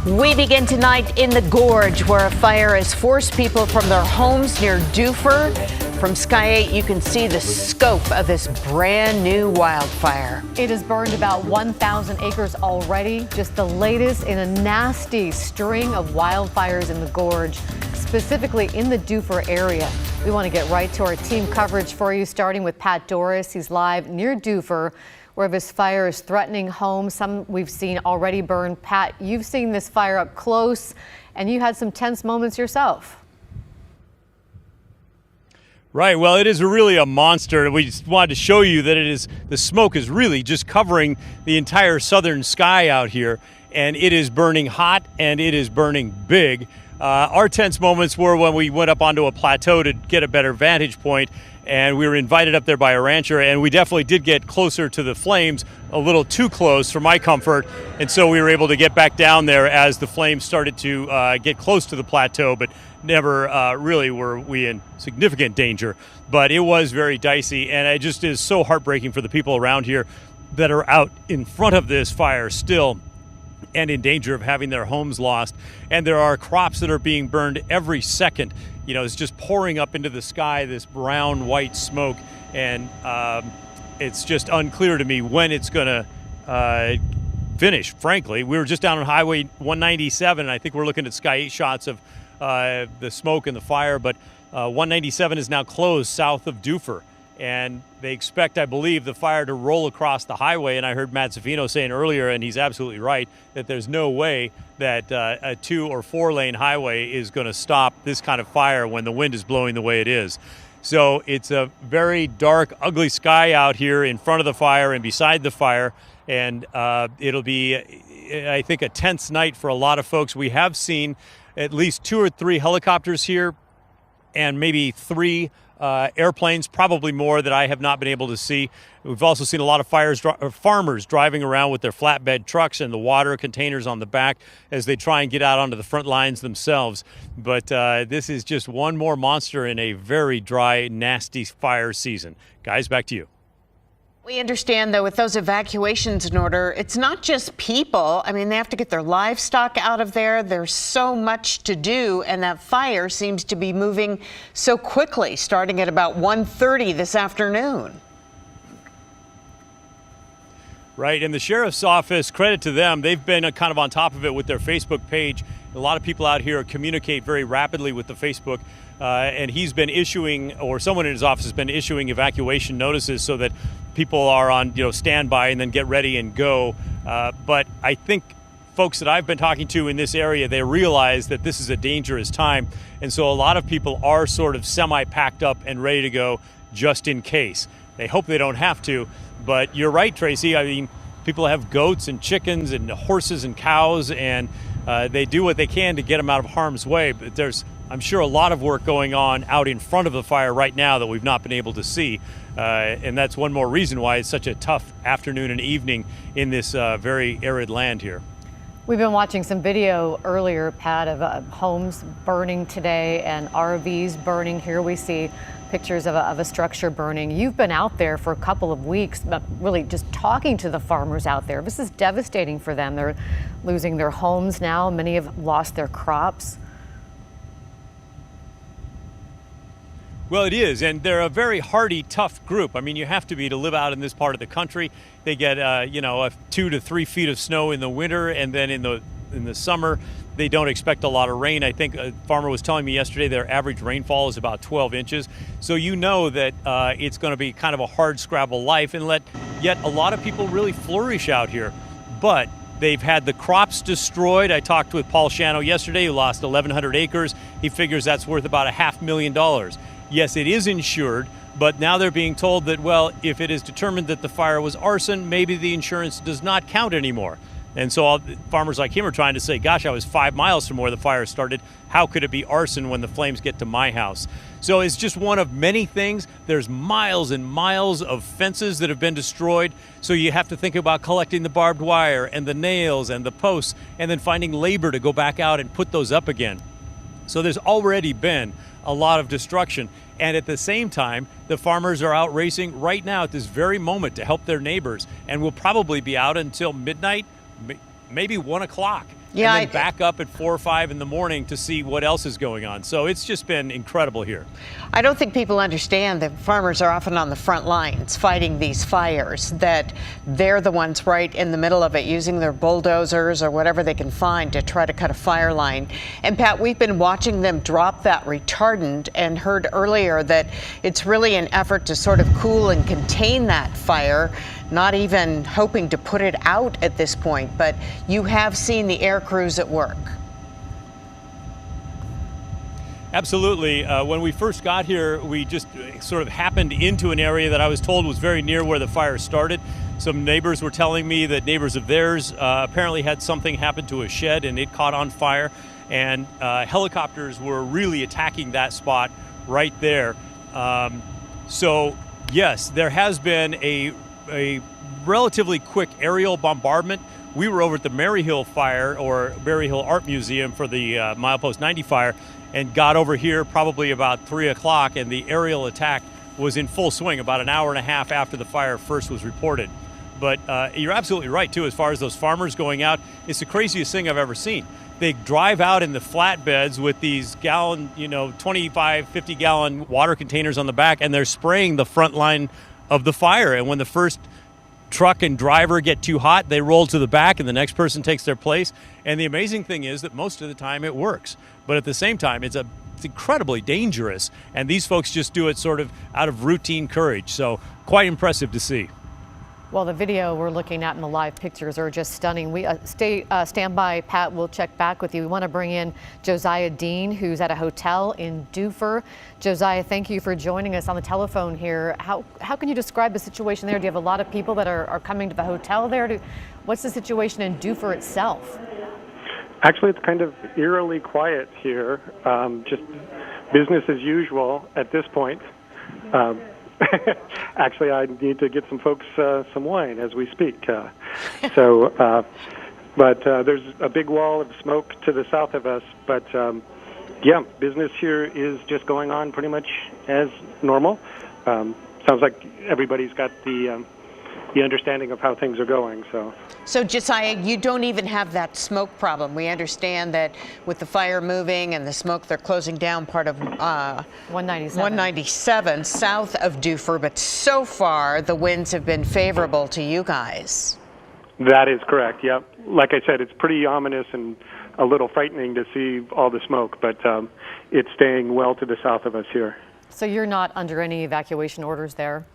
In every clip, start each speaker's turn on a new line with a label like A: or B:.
A: We begin tonight in the gorge, where a fire has forced people from their homes near Dufur. From Sky 8, you can see the scope of this brand new wildfire.
B: It has burned about 1,000 acres already, just the latest in a nasty string of wildfires in the gorge, specifically in the Dufur area. We want to get right to our team coverage for you, starting with Pat Doris. He's live near Dufur, where this fire is threatening homes. Some we've seen already burned. Pat, you've seen this fire up close, and you had some tense moments yourself.
C: Right. Well, it is really a monster. We just wanted to show you that the smoke is really just covering the entire southern sky out here, and it is burning hot and it is burning big. Our tense moments were when we went up onto a plateau to get a better vantage point, and we were invited up there by a rancher, and we definitely did get closer to the flames, a little too close for my comfort, and so we were able to get back down there as the flames started to get close to the plateau, but never really were we in significant danger. But it was very dicey, and it just is so heartbreaking for the people around here that are out in front of this fire still and in danger of having their homes lost. And there are crops that are being burned every second. You know, it's just pouring up into the sky, this brown white smoke, and it's just unclear to me when it's going to finish, frankly. We were just down on Highway 197, and I think we're looking at Sky 8 shots of the smoke and the fire, but 197 is now closed south of Dufur, and they expect, I believe, the fire to roll across the highway. And I heard Matt Zaffino saying earlier, and he's absolutely right, that there's no way that a 2 or 4 lane highway is going to stop this kind of fire when the wind is blowing the way it is. So it's a very dark, ugly sky out here in front of the fire and beside the fire, and it'll be, I think, a tense night for a lot of folks. We have seen at least 2 or 3 helicopters here and maybe 3 airplanes, probably more, that I have not been able to see. We've also seen a lot of farmers driving around with their flatbed trucks and the water containers on the back as they try and get out onto the front lines themselves. But this is just one more monster in a very dry, nasty fire season. Guys, back to you.
A: We understand, though, with those evacuations in order, it's not just people. I mean, they have to get their livestock out of there. There's so much to do, and that fire seems to be moving so quickly, starting at about 1:30 this afternoon.
C: Right, and the sheriff's office, credit to them, they've been kind of on top of it with their Facebook page. A lot of people out here communicate very rapidly with the Facebook, and he's been issuing, or someone in his office has been issuing evacuation notices so that people are on, standby and then get ready and go. But I think folks that I've been talking to in this area, they realize that this is a dangerous time, and so a lot of people are sort of semi-packed up and ready to go just in case. They hope they don't have to, but you're right, Tracy. I mean, people have goats and chickens and horses and cows, and they do what they can to get them out of harm's way. But there's, I'm sure, a lot of work going on out in front of the fire right now that we've not been able to see. And that's one more reason why it's such a tough afternoon and evening in this very arid land here.
B: We've been watching some video earlier, Pat, of homes burning today and RVs burning. Here we see pictures of a structure burning. You've been out there for a couple of weeks, really just talking to the farmers out there. This is devastating for them. They're losing their homes now. Many have lost their crops.
C: Well, it is, and they're a very hardy, tough group. I mean, you have to be to live out in this part of the country. They get, 2 to 3 feet of snow in the winter, and then in the summer, they don't expect a lot of rain. I think a farmer was telling me yesterday their average rainfall is about 12 inches. So you know that it's going to be kind of a hard scrabble life, and yet a lot of people really flourish out here. But they've had the crops destroyed. I talked with Paul Shano yesterday, who lost 1,100 acres. He figures that's worth about $500,000. Yes, it is insured, but now they're being told that, well, if it is determined that the fire was arson, maybe the insurance does not count anymore. And so farmers like him are trying to say, gosh, I was 5 miles from where the fire started. How could it be arson when the flames get to my house? So it's just one of many things. There's miles and miles of fences that have been destroyed. So you have to think about collecting the barbed wire and the nails and the posts, and then finding labor to go back out and put those up again. So there's already been a lot of destruction. And at the same time, the farmers are out racing right now at this very moment to help their neighbors, and will probably be out until midnight, maybe 1 o'clock.
A: Yeah,
C: and then back up at 4 or 5 in the morning to see what else is going on. So it's just been incredible here.
A: I don't think people understand that farmers are often on the front lines fighting these fires, that they're the ones right in the middle of it, using their bulldozers or whatever they can find to try to cut a fire line. And Pat, we've been watching them drop that retardant and heard earlier that it's really an effort to sort of cool and contain that fire, not even hoping to put it out at this point. But you have seen the air crews at work.
C: Absolutely. When we first got here, we just sort of happened into an area that I was told was very near where the fire started. Some neighbors were telling me that neighbors of theirs apparently had something happen to a shed and it caught on fire. And helicopters were really attacking that spot right there. So, yes, there has been a relatively quick aerial bombardment. We were over at the Maryhill Fire, or Maryhill Art Museum, for the Milepost 90 fire, and got over here probably about 3 o'clock, and the aerial attack was in full swing about an hour and a half after the fire first was reported. But you're absolutely right, too, as far as those farmers going out. It's the craziest thing I've ever seen. They drive out in the flatbeds with these gallon, 25, 50-gallon water containers on the back, and they're spraying the front line of the fire. And when the first truck and driver get too hot, they roll to the back and the next person takes their place. And the amazing thing is that most of the time it works. But at the same time, it's incredibly dangerous. And these folks just do it sort of out of routine courage. So quite impressive to see.
B: Well, the video we're looking at and the live pictures are just stunning. We stand by, Pat. We'll check back with you. We want to bring in Josiah Dean, who's at a hotel in Dufur. Josiah, thank you for joining us on the telephone here. How can you describe the situation there? Do you have a lot of people that are coming to the hotel there? What's the situation in Dufur itself?
D: Actually, it's kind of eerily quiet here. Just business as usual at this point. Actually, I need to get some folks some wine as we speak. But there's a big wall of smoke to the south of us. But yeah, business here is just going on pretty much as normal. Sounds like everybody's got the understanding of how things are going. So
A: Josiah, you don't even have that smoke problem. We understand that with the fire moving and the smoke, they're closing down part of 197 south of Dufur, but so far the winds have been favorable to you guys.
D: That is correct, yep. Like I said, it's pretty ominous and a little frightening to see all the smoke, but it's staying well to the south of us here. So
B: you're not under any evacuation orders there?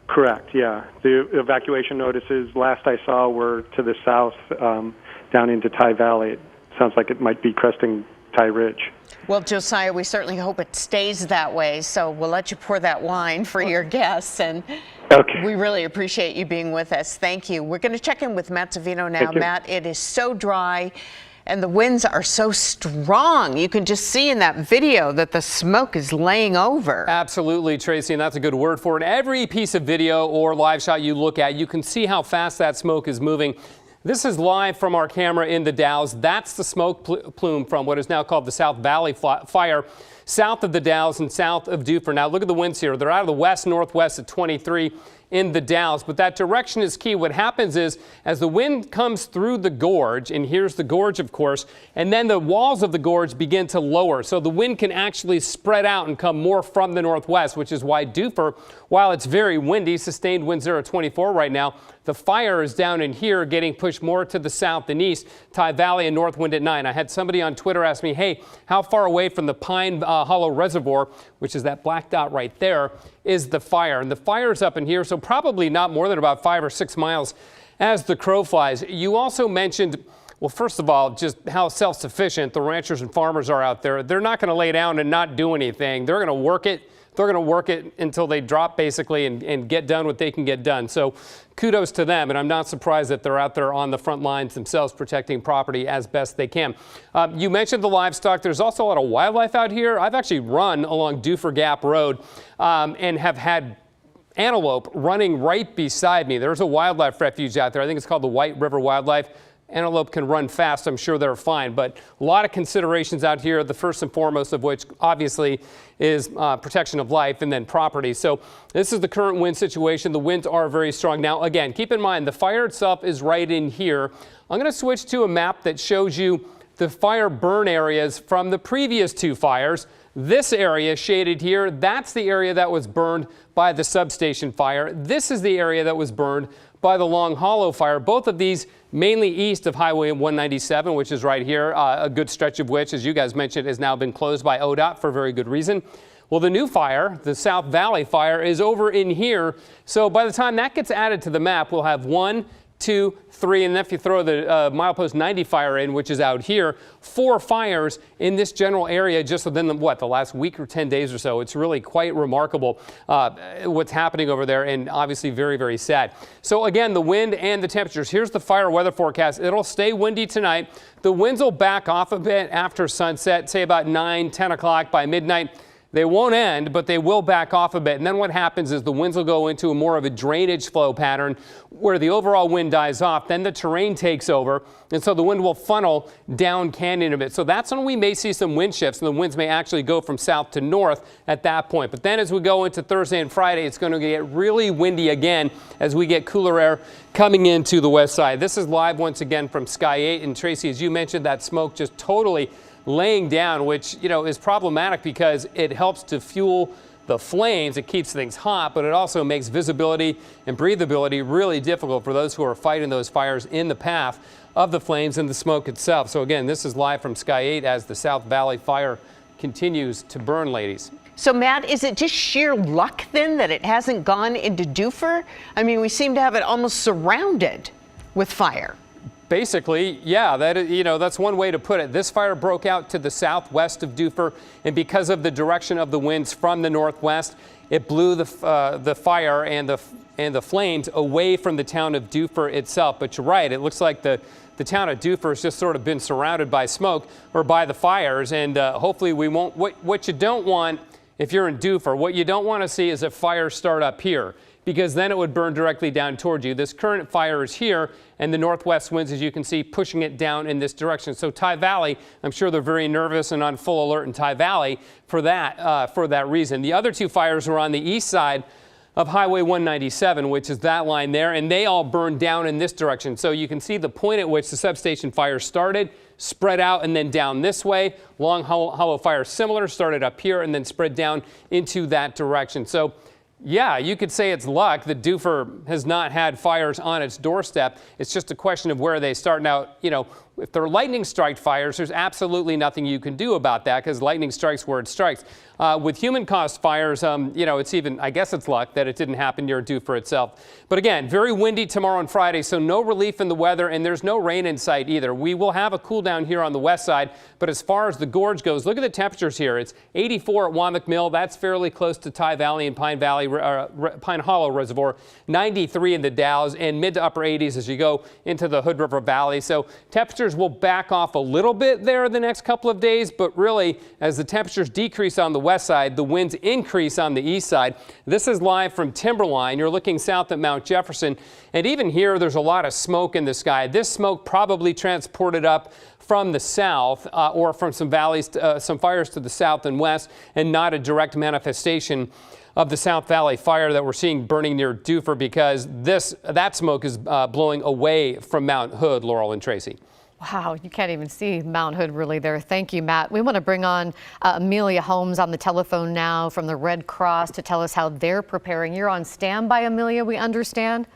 D: Correct, yeah. The evacuation notices last I saw were to the south, down into Ty Valley. It sounds like it might be cresting Ty Ridge.
A: Well, Josiah, we certainly hope it stays that way, so we'll let you pour that wine for your guests, and
D: okay.
A: We really appreciate you being with us. Thank you. We're going to check in with Matt Savino now. Matt, it is so dry, and the winds are so strong. You can just see in that video that the smoke is laying over.
E: Absolutely, Tracy, and that's a good word for it. Every piece of video or live shot you look at, you can see how fast that smoke is moving. This is live from our camera in the Dalles. That's the smoke plume from what is now called the South Valley Fire, south of the Dalles and south of Dufur. Now look at the winds here. They're out of the west-northwest at 23 in the Dalles, but that direction is key. What happens is, as the wind comes through the gorge, and here's the gorge, of course, and then the walls of the gorge begin to lower, so the wind can actually spread out and come more from the northwest, which is why Dufur, while it's very windy, sustained winds are at 24 right now, the fire is down in here getting pushed more to the south and east, Ty Valley and north wind at 9. I had somebody on Twitter ask me, hey, how far away from the Pine Hollow Reservoir, which is that black dot right there, is the fire? And the fire is up in here, so probably not more than about 5 or 6 miles as the crow flies. You also mentioned, well, first of all, just how self-sufficient the ranchers and farmers are out there. They're not going to lay down and not do anything. They're going to work it. They're going to work it until they drop, basically, and get done what they can get done. So kudos to them, and I'm not surprised that they're out there on the front lines themselves protecting property as best they can. You mentioned the livestock. There's also a lot of wildlife out here. I've actually run along Dufur Gap Road and have had antelope running right beside me. There's a wildlife refuge out there. I think it's called the White River Wildlife. antelope can run fast, I'm sure they're fine. But a lot of considerations out here, the first and foremost of which obviously is protection of life and then property. So this is the current wind situation. The winds are very strong. Now, again, keep in mind the fire itself is right in here. I'm going to switch to a map that shows you the fire burn areas from the previous 2 fires. This area shaded here, that's the area that was burned by the substation fire. This is the area that was burned by the Long Hollow fire. Both of these mainly east of Highway 197, which is right here, a good stretch of which, as you guys mentioned, has now been closed by ODOT for very good reason. Well, the new fire, the South Valley fire, is over in here. So by the time that gets added to the map, we'll have 1, 2, 3, and then if you throw the milepost 90 fire in, which is out here, 4 fires in this general area just within the last week or 10 days or so. It's really quite remarkable what's happening over there, and obviously very, very sad. So again, the wind and the temperatures. Here's the fire weather forecast. It'll stay windy tonight. The winds will back off a bit after sunset, say about 9, 10 o'clock. By midnight, they won't end, but they will back off a bit. And then what happens is the winds will go into more of a drainage flow pattern where the overall wind dies off. Then the terrain takes over. And so the wind will funnel down canyon a bit. So that's when we may see some wind shifts, and the winds may actually go from south to north at that point. But then as we go into Thursday and Friday, it's going to get really windy again as we get cooler air coming into the west side. This is live once again from Sky 8. And Tracy, as you mentioned, that smoke just totally laying down, which, is problematic because it helps to fuel the flames. It keeps things hot, but it also makes visibility and breathability really difficult for those who are fighting those fires in the path of the flames and the smoke itself. So again, this is live from Sky 8 as the South Valley fire continues to burn, ladies.
A: So, Matt, is it just sheer luck then that it hasn't gone into Dufur? I mean, we seem to have it almost surrounded with fire.
E: Basically, yeah, that's one way to put it. This fire broke out to the southwest of Dufur, and because of the direction of the winds from the northwest, it blew the fire and the flames away from the town of Dufur itself. But you're right, it looks like the town of Dufur has just sort of been surrounded by smoke or by the fires, and hopefully we won't. What you don't want, if you're in Dufur, what you don't want to see is a fire start up here, because then it would burn directly down toward you. This current fire is here, and the northwest winds, as you can see, pushing it down in this direction. So Ty Valley, I'm sure they're very nervous and on full alert in Ty Valley for that reason. The other 2 fires were on the east side of Highway 197, which is that line there, and they all burned down in this direction. So you can see the point at which the substation fire started, spread out, and then down this way. Long Hollow fire similar, started up here and then spread down into that direction. So yeah, you could say it's luck that Dufur has not had fires on its doorstep. It's just a question of where they start. Now, if they're lightning strike fires, there's absolutely nothing you can do about that because lightning strikes where it strikes. With human-caused fires, it's even, I guess it's luck that it didn't happen near Dufur itself. But again, very windy tomorrow and Friday, so no relief in the weather, and there's no rain in sight either. We will have a cool down here on the west side, but as far as the gorge goes, look at the temperatures here. It's 84 at Wammock Mill. That's fairly close to Ty Valley and Pine Hollow Reservoir. 93 in the Dalles, and mid to upper 80s as you go into the Hood River Valley. So temperatures will back off a little bit there the next couple of days, but really, as the temperatures decrease on the west side, the winds increase on the east side. This is live from Timberline. You're looking south at Mount Jefferson, and even here there's a lot of smoke in the sky. This smoke probably transported up from the south or from some valleys, some fires to the south and west, and not a direct manifestation of the South Valley fire that we're seeing burning near Dufur, because that smoke is blowing away from Mount Hood, Laurel and Tracy.
B: Wow, you can't even see Mount Hood really there. Thank you, Matt. We want to bring on Amelia Holmes on the telephone now from the Red Cross to tell us how they're preparing. You're on standby, Amelia, we understand?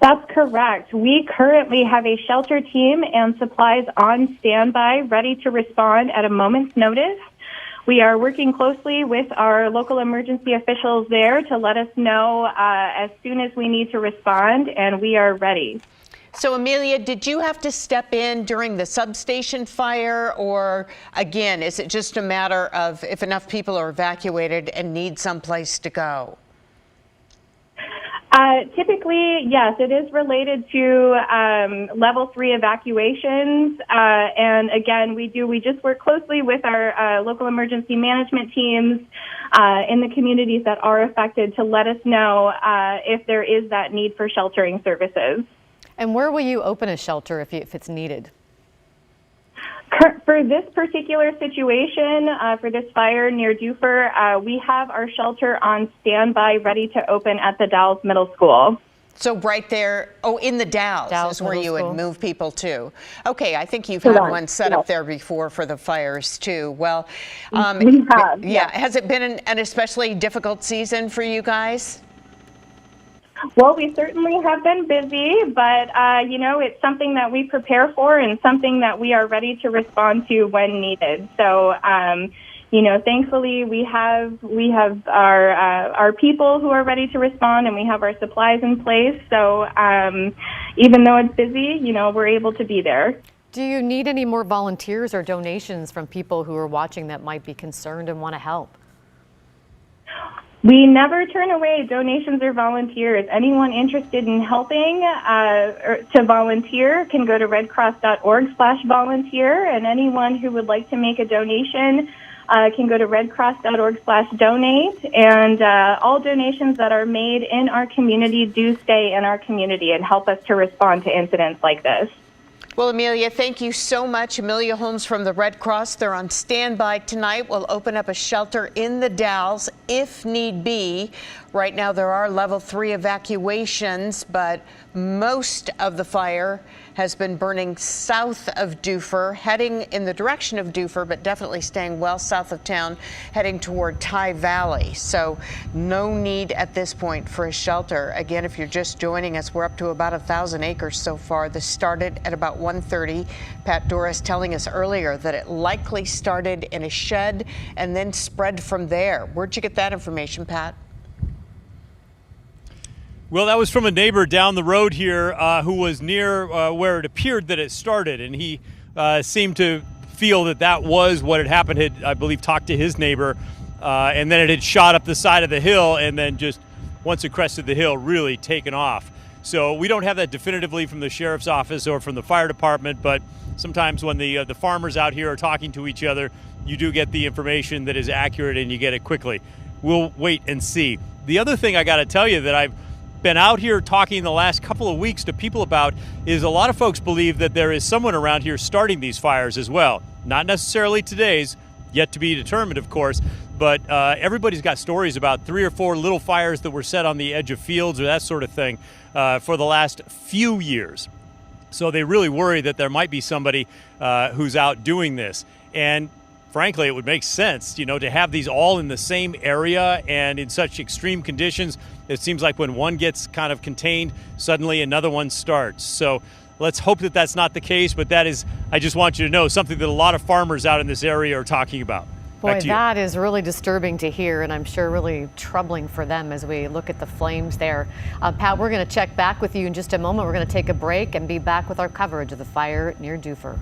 F: That's correct. We currently have a shelter team and supplies on standby, ready to respond at a moment's notice. We are working closely with our local emergency officials there to let us know as soon as we need to respond, and we are ready.
A: So, Amelia, did you have to step in during the substation fire, or again, is it just a matter of if enough people are evacuated and need someplace to go?
F: Typically, yes, it is related to level 3 evacuations. And again, we just work closely with our local emergency management teams in the communities that are affected to let us know if there is that need for sheltering services.
B: And where will you open a shelter if it's needed?
F: For this particular situation, for this fire near Dufur, we have our shelter on standby, ready to open at the Dalles Middle School.
A: So right there, in the Dalles is where
B: Middle
A: you
B: School.
A: would move people to. Okay, I think you've had
F: Correct.
A: one set up there before for the fires too. Well,
F: We have,
A: yeah. Has it been an especially difficult season for you guys?
F: Well, we certainly have been busy, but, it's something that we prepare for and something that we are ready to respond to when needed. So, thankfully we have our people who are ready to respond, and we have our supplies in place. So, even though it's busy, we're able to be there.
B: Do you need any more volunteers or donations from people who are watching that might be concerned and want to help?
F: We never turn away donations or volunteers. Anyone interested in helping or to volunteer can go to redcross.org/volunteer, and anyone who would like to make a donation can go to redcross.org/donate. And all donations that are made in our community do stay in our community and help us to respond to incidents like this.
A: Well, Amelia, thank you so much. Amelia Holmes from the Red Cross. They're on standby tonight. We'll open up a shelter in the Dalles if need be. Right now, there are level 3 evacuations, but most of the fire has been burning south of Dufur, heading in the direction of Dufur, but definitely staying well south of town, heading toward Tye Valley. So no need at this point for a shelter. Again, if you're just joining us, we're up to about 1,000 acres so far. This started at about 1:30. Pat Doris telling us earlier that it likely started in a shed and then spread from there. Where'd you get that information, Pat?
C: Well, that was from a neighbor down the road here who was near where it appeared that it started, and he seemed to feel that that was what had happened. Had, I believe, talked to his neighbor, and then it had shot up the side of the hill, and then just once it crested the hill, really taken off. So we don't have that definitively from the sheriff's office or from the fire department, but sometimes when the farmers out here are talking to each other, you do get the information that is accurate and you get it quickly. We'll wait and see. The other thing I got to tell you that I've been out here talking the last couple of weeks to people about is a lot of folks believe that there is someone around here starting these fires as well. Not necessarily today's, yet to be determined, of course, but everybody's got stories about 3 or 4 little fires that were set on the edge of fields or that sort of thing for the last few years. So they really worry that there might be somebody who's out doing this. And frankly, it would make sense, to have these all in the same area and in such extreme conditions. It seems like when one gets kind of contained, suddenly another one starts. So let's hope that that's not the case, but that is, I just want you to know, something that a lot of farmers out in this area are talking about.
B: Boy, that is really disturbing to hear, and I'm sure really troubling for them as we look at the flames there. Pat, we're going to check back with you in just a moment. We're going to take a break and be back with our coverage of the fire near Dufur.